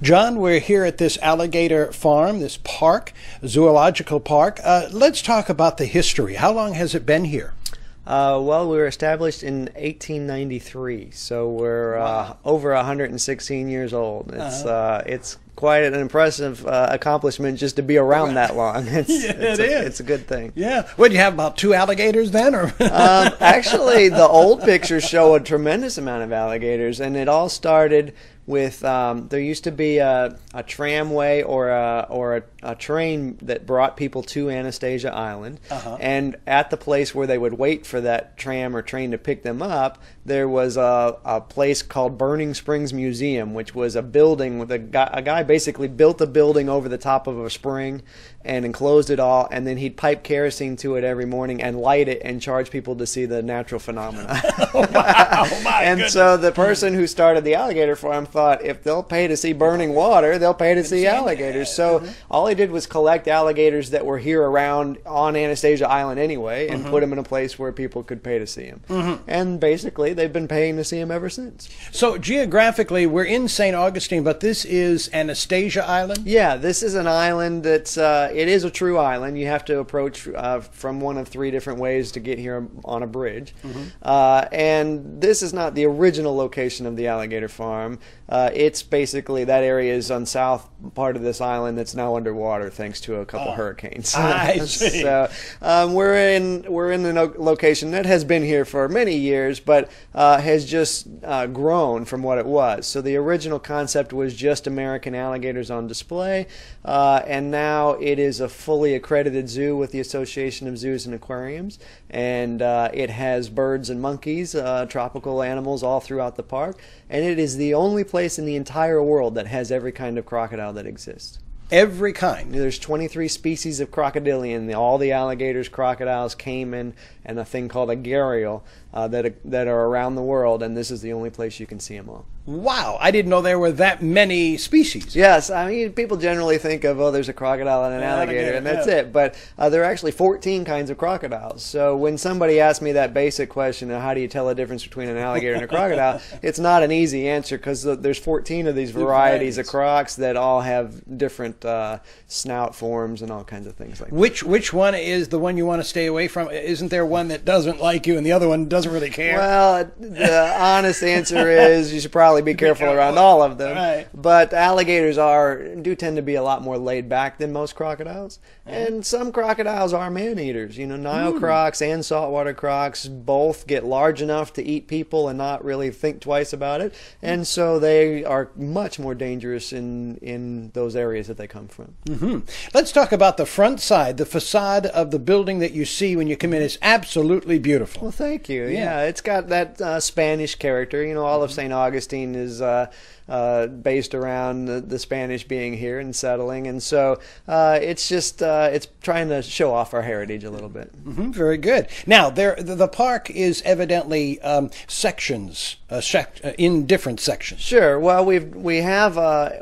John, we're here at this alligator farm, this park, zoological park. Let's talk about the history. How long has it been here? Well, we were established in 1893, so we're over 116 years old. It's quite an impressive accomplishment just to be around that long. It's a good thing. Yeah. What, do you have about 2 alligators then? Or actually, the old pictures show a tremendous amount of alligators, and it all started with there used to be a tramway or a train that brought people to Anastasia Island, and at the place where they would wait for that tram or train to pick them up, there was a place called Burning Springs Museum, which was a building with a guy basically built a building over the top of a spring and enclosed it all, and then he'd pipe kerosene to it every morning and light it and charge people to see the natural phenomena. So the person who started the alligator farm thought, if they'll pay to see burning water, they'll pay to see alligators. So all he did was collect alligators that were here around on Anastasia Island anyway and put them in a place where people could pay to see them. And basically, they've been paying to see them ever since. So geographically, we're in St. Augustine, but this is Anastasia Island? Yeah, this is an island that's, it is a true island. You have to approach from one of 3 different ways to get here on a bridge. And this is not the original location of the alligator farm. It's basically, that area is on south part of this island that's now underwater thanks to a couple hurricanes. I see. So we're in the location that has been here for many years, but has just grown from what it was. So the original concept was just American alligators on display, and now it is a fully accredited zoo with the Association of Zoos and Aquariums, and it has birds and monkeys, tropical animals all throughout the park, and it is the only place in the entire world that has every kind of crocodile that exists. Every kind? There's 23 species of crocodilian, all the alligators, crocodiles, caiman, and a thing called a gharial that are around the world, and this is the only place you can see them all. Wow, I didn't know there were that many species. Yes, I mean, people generally think of, oh, there's a crocodile and an alligator, and that's it. But there are actually 14 kinds of crocodiles. So when somebody asks me that basic question of how do you tell the difference between an alligator and a crocodile, it's not an easy answer because there's 14 of these varieties of crocs that all have different snout forms and all kinds of things like that. Which one is the one you want to stay away from? Isn't there one that doesn't like you and the other one doesn't really care? Well, the honest answer is you should probably be careful around all of them. Right. But alligators do tend to be a lot more laid back than most crocodiles. And some crocodiles are man-eaters. You know, Nile crocs and saltwater crocs both get large enough to eat people and not really think twice about it. And so they are much more dangerous in those areas that they come from. Let's talk about the front side. The facade of the building that you see when you come in is absolutely beautiful. Well, thank you. Yeah, it's got that Spanish character. You know, all of St. Augustine is based around the Spanish being here and settling, and so it's just it's trying to show off our heritage a little bit. Very good. Now, the park is evidently sections, in different sections. Sure. Well, we have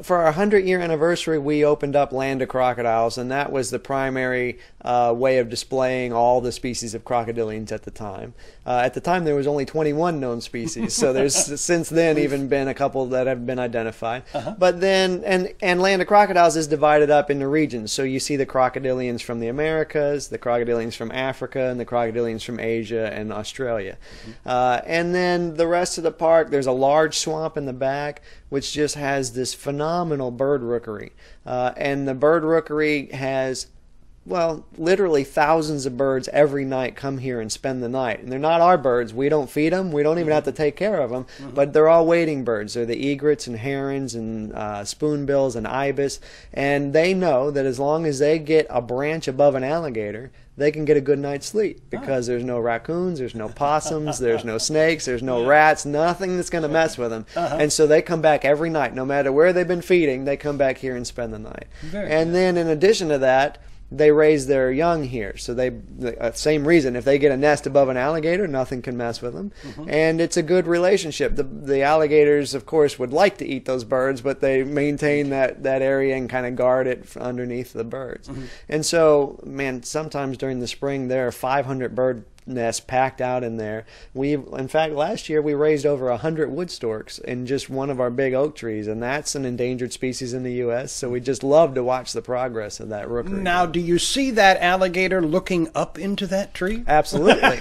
for our 100-year anniversary, we opened up Land of Crocodiles, and that was the primary way of displaying all the species of crocodilians at the time. At the time, there was only 21 known species, so there's since then even been a couple that have been identified. But then, and Land of Crocodiles is divided up into regions. So you see the crocodilians from the Americas, the crocodilians from Africa, and the crocodilians from Asia and Australia. And then the rest of the park, there's a large swamp in the back, which just has this phenomenal bird rookery. And the bird rookery has, well, literally thousands of birds every night come here and spend the night. And they're not our birds. We don't feed them. We don't even have to take care of them. But they're all wading birds. They're the egrets and herons and spoonbills and ibis. And they know that as long as they get a branch above an alligator, they can get a good night's sleep because there's no raccoons, there's no possums, there's no snakes, there's no rats, nothing that's going to mess with them. And so they come back every night. No matter where they've been feeding, they come back here and spend the night. And then in addition to that, they raise their young here. So same reason, if they get a nest above an alligator, nothing can mess with them. And it's a good relationship. The alligators, of course, would like to eat those birds, but they maintain that area and kind of guard it underneath the birds. And so, man, sometimes during the spring, there are 500 bird nests packed out in there. In fact, last year we raised over 100 wood storks in just one of our big oak trees, and that's an endangered species in the U.S., so we just love to watch the progress of that rookery. Now, do you see that alligator looking up into that tree? Absolutely.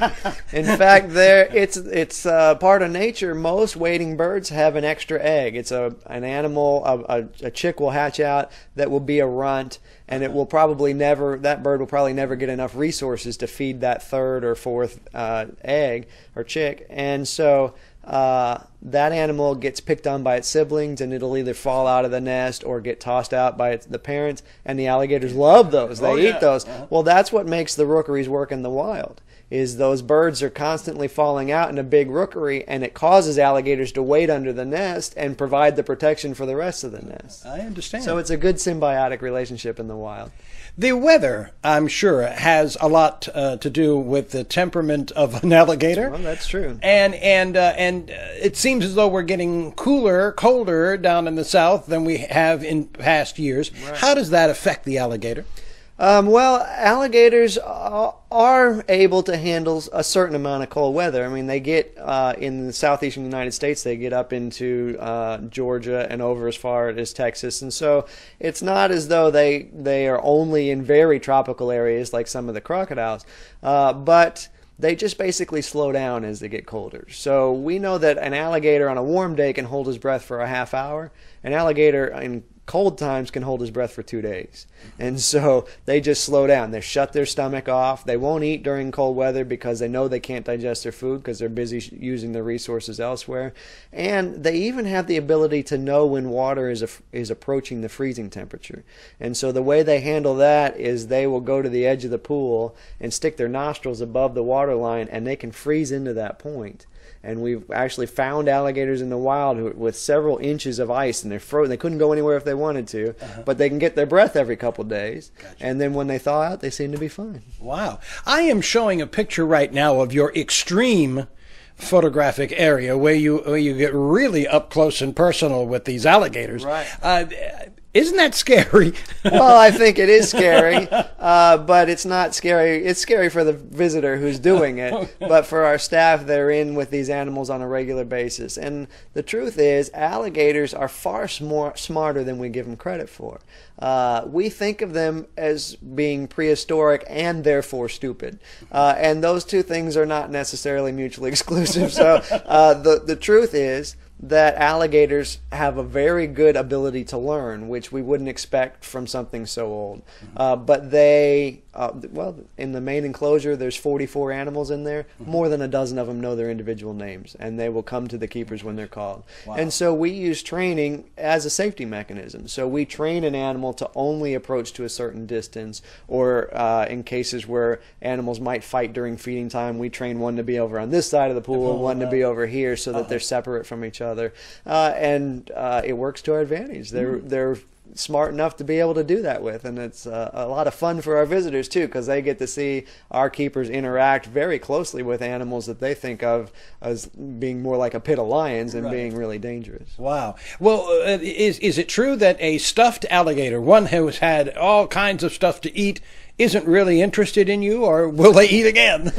In fact, it's part of nature. Most wading birds have an extra egg. It's an animal, a chick will hatch out that will be a runt, and it will probably that bird will probably never get enough resources to feed that third or fourth egg or chick. And so that animal gets picked on by its siblings, and it'll either fall out of the nest or get tossed out by the parents, and the alligators love those. They eat those. Well, that's what makes the rookeries work in the wild, is those birds are constantly falling out in a big rookery, and it causes alligators to wait under the nest and provide the protection for the rest of the nest. I understand. So it's a good symbiotic relationship in the wild. The weather, I'm sure, has a lot to do with the temperament of an alligator. Well, that's true. And it seems as though we're getting colder down in the south than we have in past years. Right. How does that affect the alligator? Well, alligators are able to handle a certain amount of cold weather. I mean, they get in the southeastern United States, they get up into Georgia and over as far as Texas, and so it's not as though they are only in very tropical areas like some of the crocodiles, but they just basically slow down as they get colder. So we know that an alligator on a warm day can hold his breath for a half hour. An alligator in cold times can hold his breath for 2 days. And so they just slow down. They shut their stomach off. They won't eat during cold weather because they know they can't digest their food because they're busy using their resources elsewhere. And they even have the ability to know when water is approaching the freezing temperature. And so the way they handle that is they will go to the edge of the pool and stick their nostrils above the water line, and they can freeze into that point. And we've actually found alligators in the wild with several inches of ice, and they're frozen. They couldn't go anywhere if they wanted to, but they can get their breath every couple of days. Gotcha. And then when they thaw out, they seem to be fine. Wow. I am showing a picture right now of your extreme photographic area where you get really up close and personal with these alligators. Right. Isn't that scary? Well, I think it is scary, but it's not scary. It's scary for the visitor who's doing it, but for our staff, they're in with these animals on a regular basis. And the truth is, alligators are far smarter than we give them credit for. We think of them as being prehistoric and therefore stupid. And those two things are not necessarily mutually exclusive. So the truth is that alligators have a very good ability to learn, which we wouldn't expect from something so old. But they, in the main enclosure, there's 44 animals in there. More than a dozen of them know their individual names, and they will come to the keepers when they're called. Wow. And so we use training as a safety mechanism. So we train an animal to only approach to a certain distance, or in cases where animals might fight during feeding time, we train one to be over on this side of the pool and one to be over here so that they're separate from each other. And it works to our advantage. They're smart enough to be able to do that with, and it's a lot of fun for our visitors too, because they get to see our keepers interact very closely with animals that they think of as being more like a pit of lions and being really dangerous. Wow. Well, is it true that a stuffed alligator, one who's had all kinds of stuff to eat, isn't really interested in you, or will they eat again?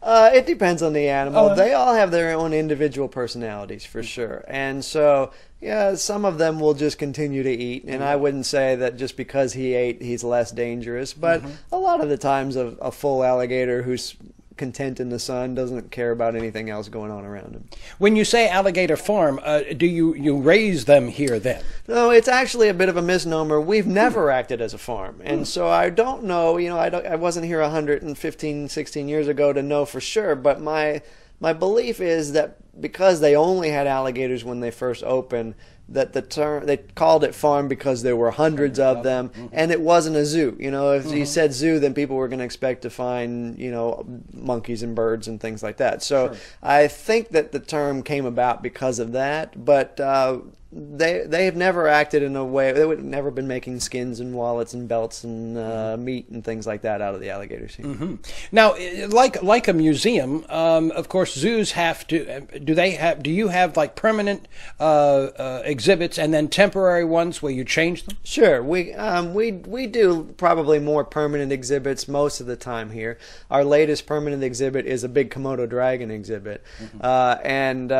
It depends on the animal. They all have their own individual personalities, for sure. And so, yeah, some of them will just continue to eat. And I wouldn't say that just because he ate, he's less dangerous. But a lot of the times, a full alligator who's content in the sun doesn't care about anything else going on around him. When you say alligator farm, do you raise them here then? No, it's actually a bit of a misnomer. We've never acted as a farm, and so I don't know. I wasn't here 115, 16 years ago to know for sure. But my belief is that because they only had alligators when they first opened, that the term, they called it farm because there were hundreds of them, and it wasn't a zoo. If you said zoo, then people were going to expect to find monkeys and birds and things like that. So I think that the term came about because of that, but they have never acted in a way. They would never been making skins and wallets and belts and meat and things like that out of the alligator scene. Now, like a museum, of course, zoos have to. Do you have like permanent exhibits and then temporary ones where you change them? Sure, we do probably more permanent exhibits most of the time here. Our latest permanent exhibit is a big Komodo dragon exhibit, and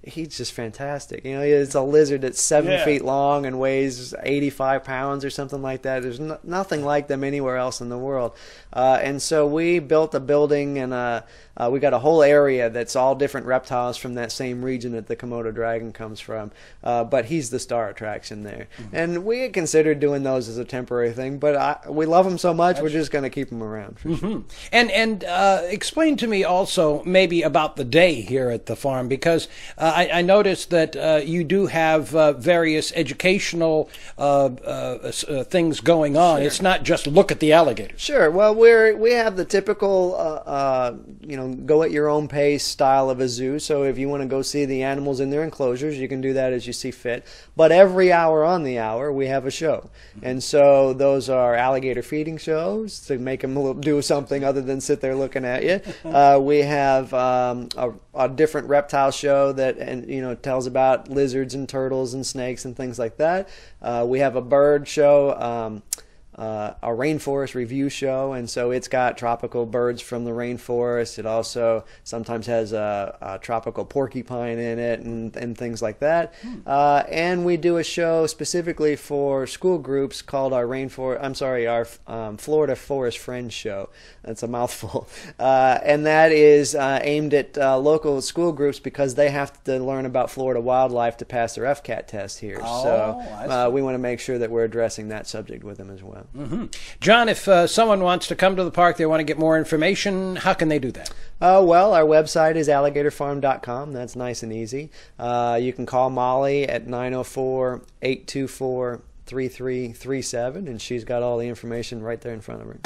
he's just fantastic. You know, it's a lizard that's 7 feet long and weighs 85 pounds or something like that. There's nothing like them anywhere else in the world. And so we built a building, and we got a whole area that's all different reptiles from that same region that the Komodo dragon comes from. But he's the star attraction there. And we had considered doing those as a temporary thing, but we love him so much, we're just going to keep him around. For sure. And explain to me also maybe about the day here at the farm, because I noticed that you do have various educational things going on. Sure. It's not just look at the alligators. Sure. Well, we have the typical, go at your own pace style of a zoo. So if you want to go see the animals in their enclosures, you can do that as you see fit. But every hour on the hour, we have a show. And so those are alligator feeding shows to make them do something other than sit there looking at you. We have a different reptile show that tells about lizards and turtles and snakes and things like that. We have a bird show, a rainforest review show, and so it's got tropical birds from the rainforest. It also sometimes has a tropical porcupine in it and things like that. And we do a show specifically for school groups called our Florida Forest Friends Show. That's a mouthful. And that is aimed at local school groups because they have to learn about Florida wildlife to pass their FCAT test here. So we want to make sure that we're addressing that subject with them as well. John, if someone wants to come to the park, they want to get more information, how can they do that? Well, our website is alligatorfarm.com. That's nice and easy. You can call Molly at 904-824-3337, and she's got all the information right there in front of her.